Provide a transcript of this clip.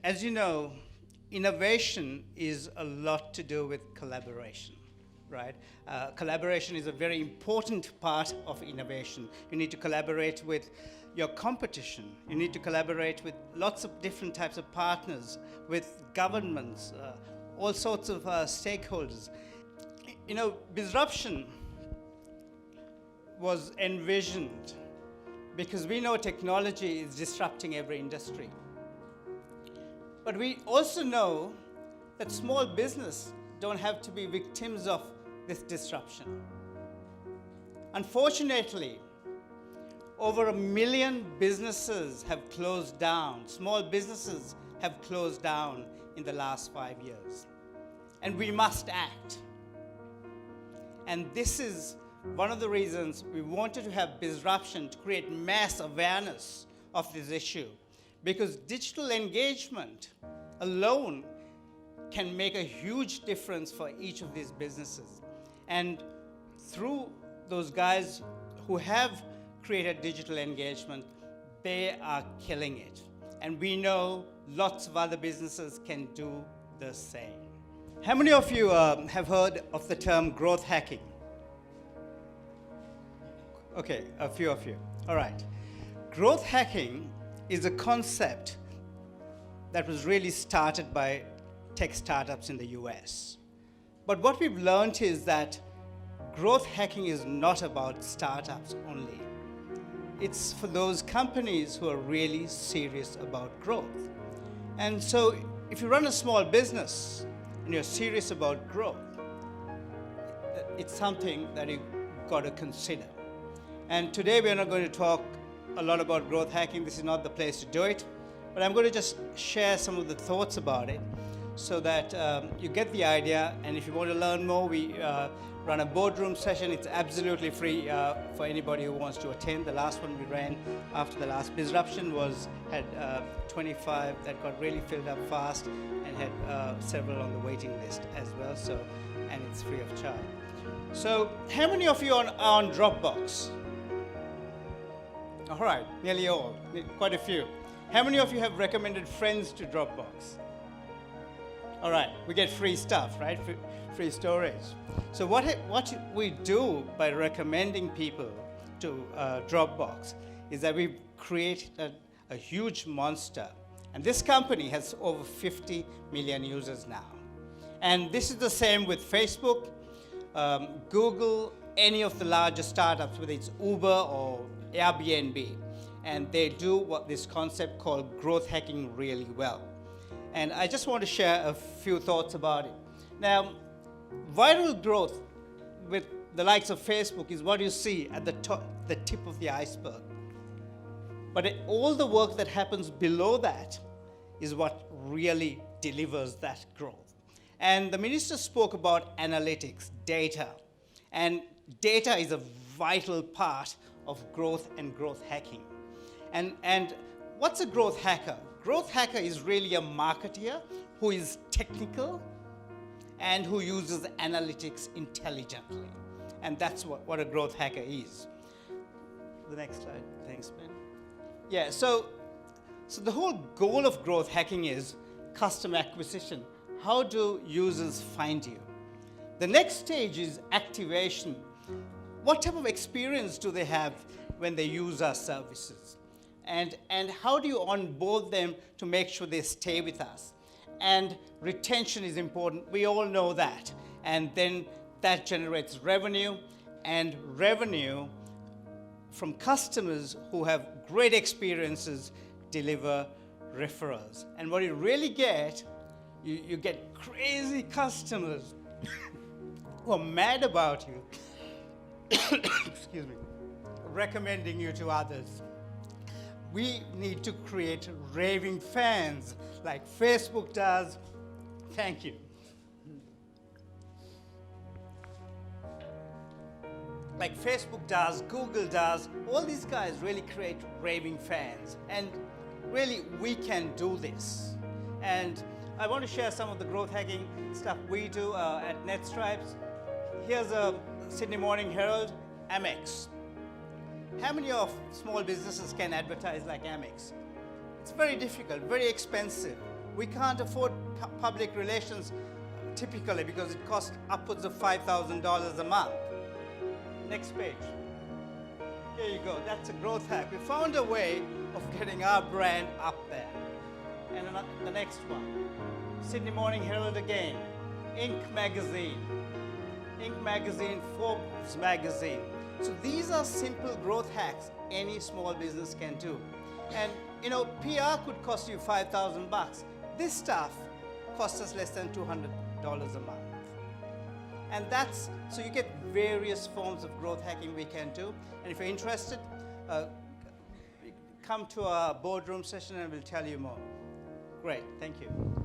As you know, innovation is a lot to do with collaboration, right? Collaboration is a very important part of innovation. You need to collaborate with your competition. You need to collaborate with lots of different types of partners, with governments, all sorts of stakeholders. You know, Bizruption was envisioned because we know technology is disrupting every industry. But we also know that small business don't have to be victims of this disruption. Unfortunately, over 1 million businesses have closed down. Small businesses have closed down in the last 5 years. And we must act. And this is one of the reasons we wanted to have Bizruption, to create mass awareness of this issue. Because digital engagement alone can make a huge difference for each of these businesses. And through those guys who have created digital engagement, they are killing it. And we know lots of other businesses can do the same. How many of you have heard of the term growth hacking? Okay, a few of you. All right. Growth hacking is a concept that was really started by tech startups in the US. But what we've learned is that growth hacking is not about startups only. It's for those companies who are really serious about growth. And so if you run a small business and you're serious about growth, it's something that you've got to consider. And today we're not going to talk a lot about growth hacking. This is not the place to do it. But I'm going to just share some of the thoughts about it so that you get the idea. And if you want to learn more, we run a boardroom session. It's absolutely free for anybody who wants to attend. The last one we ran after the last Bizruption had 25 that got really filled up fast and had several on the waiting list as well. So, and it's free of charge. So how many of you are on Dropbox? All right, nearly all, quite a few. How many of you have recommended friends to Dropbox? All right, we get free stuff, right? Free storage. So what we do by recommending people to Dropbox is that we create a huge monster. And this company has over 50 million users now. And this is the same with Facebook, Google, any of the larger startups, whether it's Uber or Airbnb. And they do what this concept called growth hacking really well. And I just want to share a few thoughts about it. Now, viral growth with the likes of Facebook is what you see at the top, the tip of the iceberg. But all the work that happens below that is what really delivers that growth. And the minister spoke about analytics, data. And data is a vital part of growth and growth hacking. And what's a growth hacker? Growth hacker is really a marketer who is technical and who uses analytics intelligently. And that's what a growth hacker is. The next slide. Thanks, Ben. Yeah, so the whole goal of growth hacking is customer acquisition. How do users find you? The next stage is activation. What type of experience do they have when they use our services? And how do you onboard them to make sure they stay with us? And retention is important. We all know that. And then that generates revenue, and revenue from customers who have great experiences deliver referrals. And what you really get, you get crazy customers who are mad about you, excuse me, recommending you to others. We need to create raving fans like Facebook does. Thank you. Like Facebook does, Google does, all these guys really create raving fans. And really, we can do this. And I want to share some of the growth hacking stuff we do at netStripes. Here's a Sydney Morning Herald, Amex. How many of small businesses can advertise like Amex? It's very difficult, very expensive. We can't afford public relations typically because it costs upwards of $5,000 a month. Next page. Here you go. That's a growth hack. We found a way of getting our brand up there. And the next one. Sydney Morning Herald again. Inc. Magazine. Inc. Magazine, Forbes Magazine. So these are simple growth hacks any small business can do. And you know, PR could cost you $5,000. This stuff costs us less than $200 a month. And that's, so you get various forms of growth hacking we can do. And if you're interested, come to our boardroom session and we'll tell you more. Great, thank you.